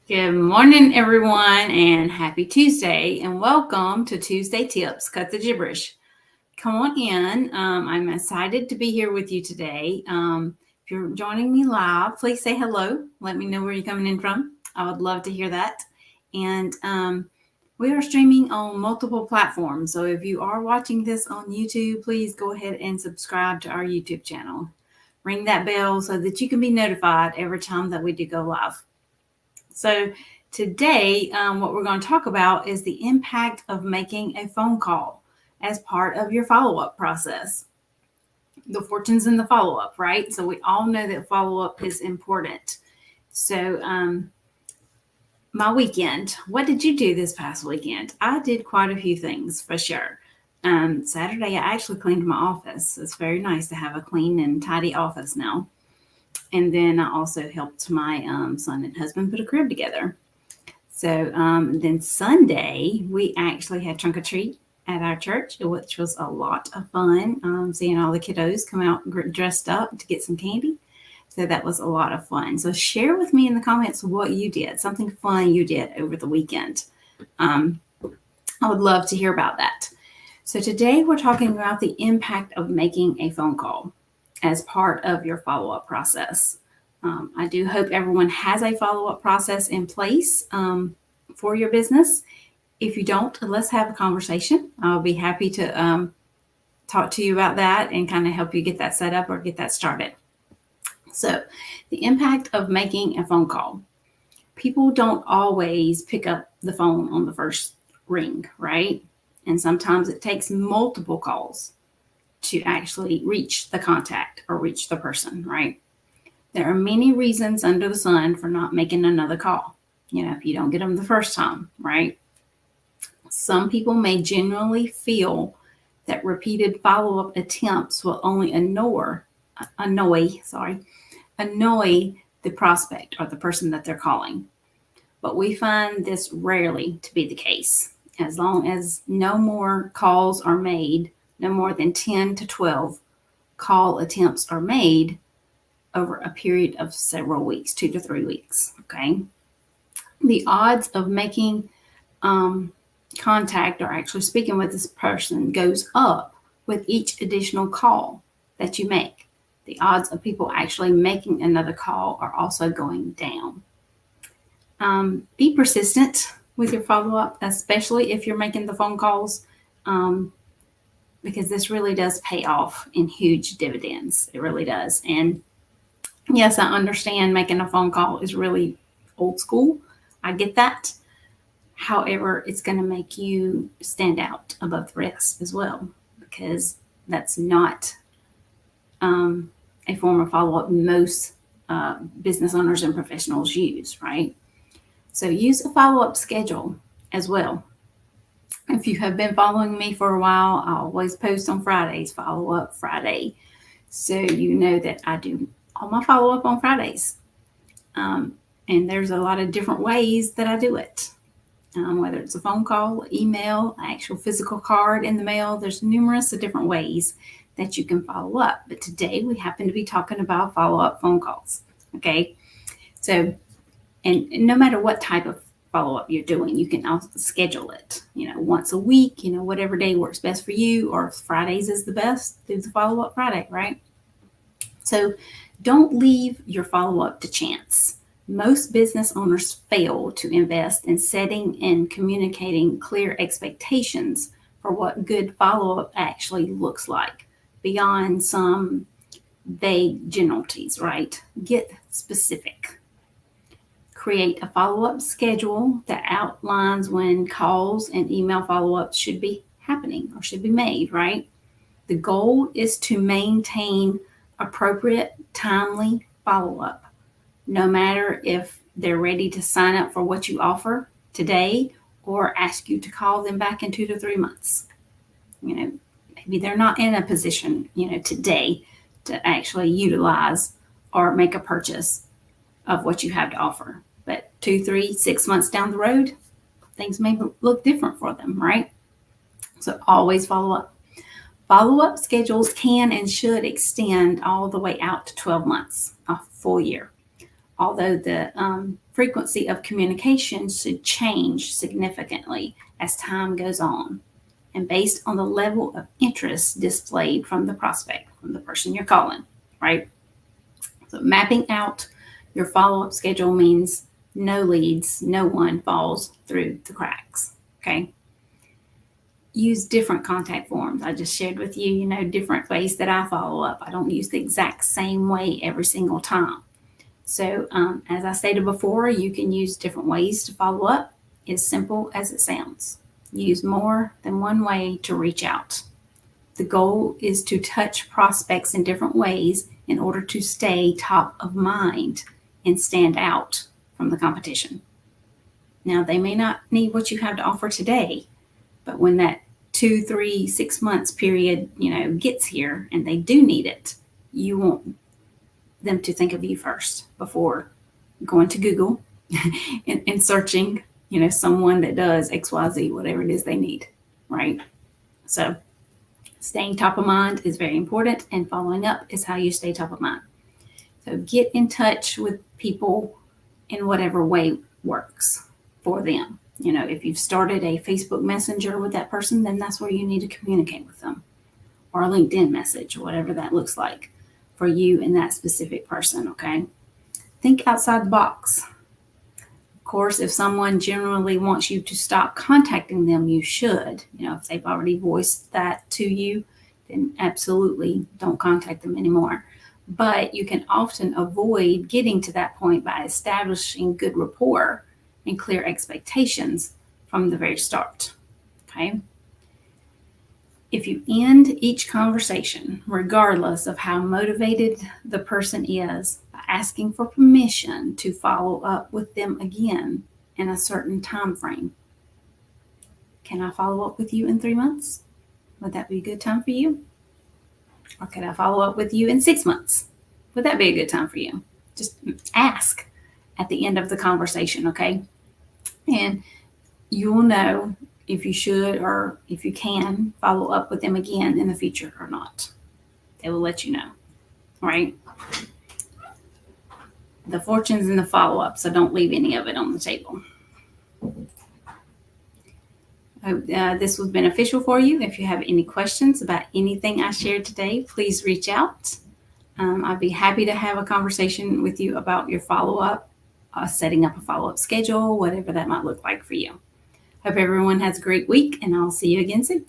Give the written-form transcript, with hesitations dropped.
Good morning, everyone, and happy Tuesday, and welcome to Tuesday Tips. Cut the gibberish. Come on in. I'm excited to be here with you today. If you're joining me live, please say hello. Let me know where you're coming in from. I would love to hear that. And we are streaming on multiple platforms. So if you are watching this on YouTube, please go ahead and subscribe to our YouTube channel. Ring that bell so that you can be notified every time that we do go live. So today, what we're going to talk about is the impact of making a phone call as part of your follow-up process. The fortunes in the follow-up, right? So we all know that follow-up is important. So my weekend, what did you do this past weekend? I did quite a few things for sure. Saturday, I actually cleaned my office. It's very nice to have a clean and tidy office now. And then I also helped my son and husband put a crib together. So then Sunday, we actually had trunk or treat at our church, which was a lot of fun. Seeing all the kiddos come out dressed up to get some candy. So that was a lot of fun. So share with me in the comments what you did, something fun you did over the weekend. I would love to hear about that. So today we're talking about the impact of making a phone call as part of your follow-up process. I do hope everyone has a follow-up process in place for your business. If you don't, let's have a conversation. I'll be happy to talk to you about that and kind of help you get that set up or get that started. So the impact of making a phone call. People don't always pick up the phone on the first ring, right? And sometimes it takes multiple calls to actually reach the contact or reach the person, right? There are many reasons under the sun for not making another call. If you don't get them the first time, right? Some people may genuinely feel that repeated follow-up attempts will only annoy the prospect or the person that they're calling. But we find this rarely to be the case. As long as no more calls are made, no more than 10 to 12 call attempts are made over a period of several weeks, 2 to 3 weeks, okay? The odds of making contact or actually speaking with this person goes up with each additional call that you make. The odds of people actually making another call are also going down. Be persistent with your follow-up, especially if you're making the phone calls, because this really does pay off in huge dividends. It really does. And yes, I understand making a phone call is really old school. I get that. However, it's going to make you stand out above the rest as well, because that's not a form of follow-up most business owners and professionals use, right? So use a follow-up schedule as well. If you have been following me for a while, I always post on Fridays, Follow-Up Friday. So you know that I do all my follow-up on Fridays. And there's a lot of different ways that I do it. Whether it's a phone call, email, actual physical card in the mail, there's numerous of different ways that you can follow up. But today we happen to be talking about follow-up phone calls, okay? So, and no matter what type of follow-up you're doing, you can also schedule it, once a week, whatever day works best for you, or if Fridays is the best, do the follow-up Friday, right? So don't leave your follow-up to chance. Most business owners fail to invest in setting and communicating clear expectations for what good follow-up actually looks like beyond some vague generalities, right? Get specific. Create a follow-up schedule that outlines when calls and email follow-ups should be happening or should be made, right? The goal is to maintain appropriate, timely follow-up, no matter if they're ready to sign up for what you offer today or ask you to call them back in 2 to 3 months. Maybe they're not in a position, today to actually utilize or make a purchase of what you have to offer. But 2, 3, 6 months down the road, things may look different for them, right? So always follow up. Follow-up schedules can and should extend all the way out to 12 months, a full year. although the frequency of communication should change significantly as time goes on and based on the level of interest displayed from the prospect, from the person you're calling, right? So mapping out your follow-up schedule means no leads, no one falls through the cracks, okay? Use different contact forms. I just shared with you, different ways that I follow up. I don't use the exact same way every single time. So as I stated before, you can use different ways to follow up. As simple as it sounds. Use more than one way to reach out. The goal is to touch prospects in different ways in order to stay top of mind and stand out from the competition. Now, they may not need what you have to offer today, but when that 2, 3, 6 months period, gets here and they do need it, you want them to think of you first before going to Google and searching, someone that does XYZ, whatever it is they need, right? So staying top of mind is very important, and following up is how you stay top of mind. So get in touch with people in whatever way works for them. If you've started a Facebook Messenger with that person, then that's where you need to communicate with them, or a LinkedIn message, whatever that looks like for you and that specific person, okay? Think outside the box. Of course, if someone generally wants you to stop contacting them, you should. If they've already voiced that to you, then absolutely don't contact them anymore. But you can often avoid getting to that point by establishing good rapport and clear expectations from the very start, okay? If you end each conversation, regardless of how motivated the person is, by asking for permission to follow up with them again in a certain time frame. Can I follow up with you in 3 months? Would that be a good time for you? Or could I follow up with you in 6 months? Would that be a good time for you? Just ask at the end of the conversation, okay? And you'll know if you should or if you can follow up with them again in the future or not. They will let you know, right? The fortune's in the follow-up, so don't leave any of it on the table. I hope this was beneficial for you. If you have any questions about anything I shared today, please reach out. I'd be happy to have a conversation with you about your follow-up, setting up a follow-up schedule, whatever that might look like for you. Hope everyone has a great week, and I'll see you again soon.